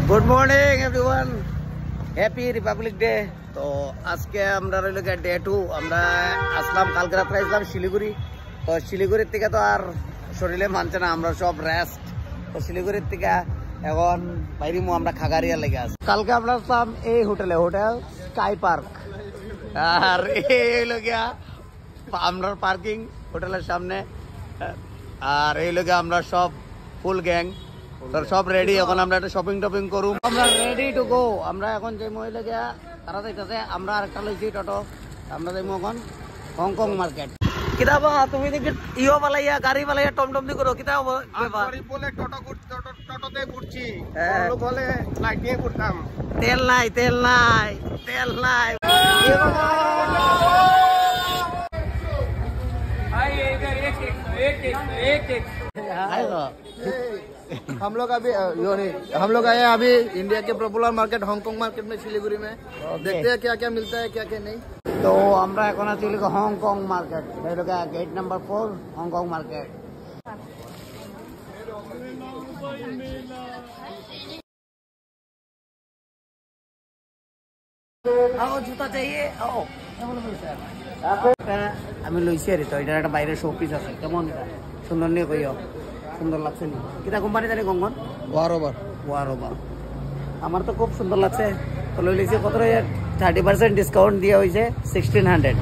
Good morning everyone, happy Republic day. তো আজকে আমরা রইল ডে 2। আমরা আসলাম কালকে রাত্রে আসলাম শিলিগুড়ি। তো শিলিগুড়ির থেকে তো আর শরীরে মানছে না, আমরা সব রেস্ট। তো শিলিগুড়ির থেকে এখন বাইরিমু আমরা খাগারিয়া লেগে আসি। কালকে আমরা আসলাম এই হোটেলে, হোটেল স্কাই পার্ক। আর এই হইল গিয়া আমরা পার্কিং হোটেলের সামনে। আর এই লোকে আমরা সব ফুল গ্যাং সব রেডি। এখন আমরা একটা শপিং টপিং করুম, আমরা রেডি টু গো। আমরা এখন যে মহিলা গিয়া তারা যাইতেছে, আমরা আরেকটা লইছি টোটো। আমরা যাইমু এখন হংকং মার্কেট। কিতাবা তুমি দেখি ইও বালাইয়া গাড়ি বালাইয়া টমটম দি করো, কিতা বলে টোটোতে ঘুরছি, বলে লাইট নিয়ে ঘুরতাম। তেল নাই, তেল নাই, তেল নাই। हम लोग आए हैं अभी इंडिया के पॉपुलर मार्केट हांगकांग मार्केट में सिलीगुड़ी में। देखते हैं क्या क्या मिलता है क्या क्या नहीं। तो আমরা এখন আছি Hong Kong market, gate number 4 Hong Kong market. জুতা চাইয়ে আমি লইছি আর তো এটার একটা বাইরে শো পিস আছে। কেমন সুন্দর নিয়ে কইও, সুন্দর লাগছে নি? কিতা কোম্পানি জানি গঙ্গন? ওয়ারোবার। আমার তো খুব সুন্দর লাগছে। তো লই লইছি কত 30% ডিসকাউন্ট দিয়ে হয়েছে 1600।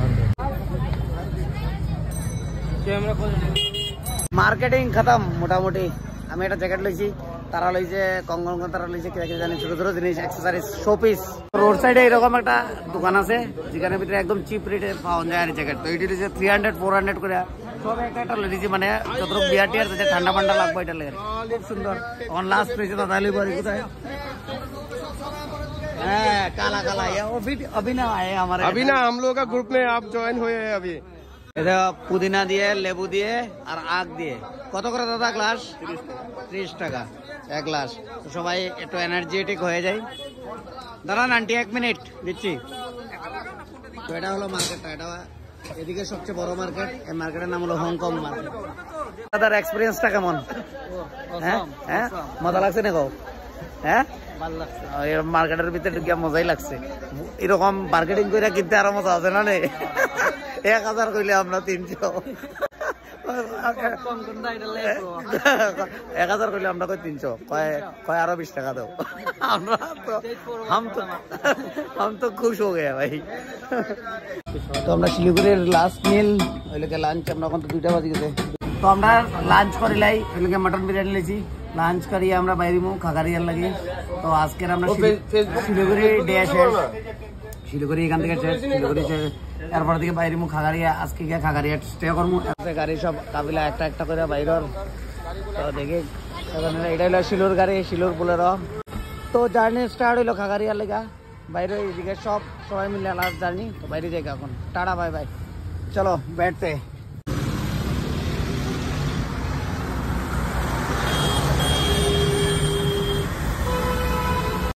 মার্কেটিং খতম মোটামুটি। আমি একটা জ্যাকেট লইছি, তারা লইছে কঙ্গন, তারা লইছে কিনা কি জানি ছোট ছোট জিনিস, অ্যাক্সেসরিজ, শোপিস। রোড সাইডে এরকম একটা দোকান আছে যেখানে ভিতরে একদম চিপ রেটে পাওয়া যায় আর জ্যাকেট। তো এটি হচ্ছে 300-400 করে সব একটা লইছি। মানে যতটুকু বিয়ার টিয়ার ঠান্ডা ফান্ডা লাগবে এটা লেগে খুব সুন্দর। এখন লাস্ট পেয়েছে দাদা বাড়ি কোথায়? काला काला ये अभी ना आए हमारे। अभी ना हम लोग का ग्रुप में आप ज्वाइन हुए हैं अभी। এটা পুদিনা দিয়ে, লেবু দিয়ে আর আখ দিয়ে। কত করে দাদা গ্লাস? 30 টাকা এক গ্লাস। তো সবাই একটু এনার্জেটিক হয়ে যায়। দাঁড়ান আন্টি 1 মিনিট দিচ্ছি। তো এটা হলো মার্কেটটা, এটা এদিকে সবচেয়ে বড় মার্কেট। এই মার্কেটের নাম হলো হংকং মার্কেট। দাদার এক্সপিরিয়েন্সটা কেমন? হ্যাঁ মজা লাগছে না গো? হ্যাঁ মার্কেটের ভিতরে ঢুকিয়া মজাই লাগছে। এরকম মার্কেটিং করে কিনতে আরো মজা আছে না? 1000 কইলে আমরা 300, 1000 কইলে আমরা কই 300, কয় আরো 20 টাকা দাও। আমরা তো हम तो खुश हो गए भाई। তো আমরা শিলিগুড়ির লাস্ট মিল ওইলেকে লাঞ্চ, আমরা এখন তো 2টা বাজে গেছে। তো আমরা লাঞ্চ করিলাই, ওইলেকে মটন বিরিয়ানি লেছি। লাঞ্চ করিয়ে আমরা বাইরিমু খাগারিয়ার লাগি। তো আজকের আমরা শিলিগুড়ি ডে শেষ, শিলিগুড়ি এখান থেকে শেষ, শিলিগুড়ি শেষ। এরপর থেকে বাইরিমু খাগারিয়া। আজকে গিয়ে খাগারিয়া স্টে করবো। গাড়ি সব কাবিলা একটা একটা করে বাইরের। তো দেখি এটা হলো শিলুর গাড়ি, শিলুর বোলেরো। তো জার্নি স্টার্ট হইলো খাগারিয়ার লেগা। বাইরে এদিকে সবাই মিলে লাস্ট জার্নি। তো বাইরে যাই এখন। টাটা বাই বাই, চলো बैठते।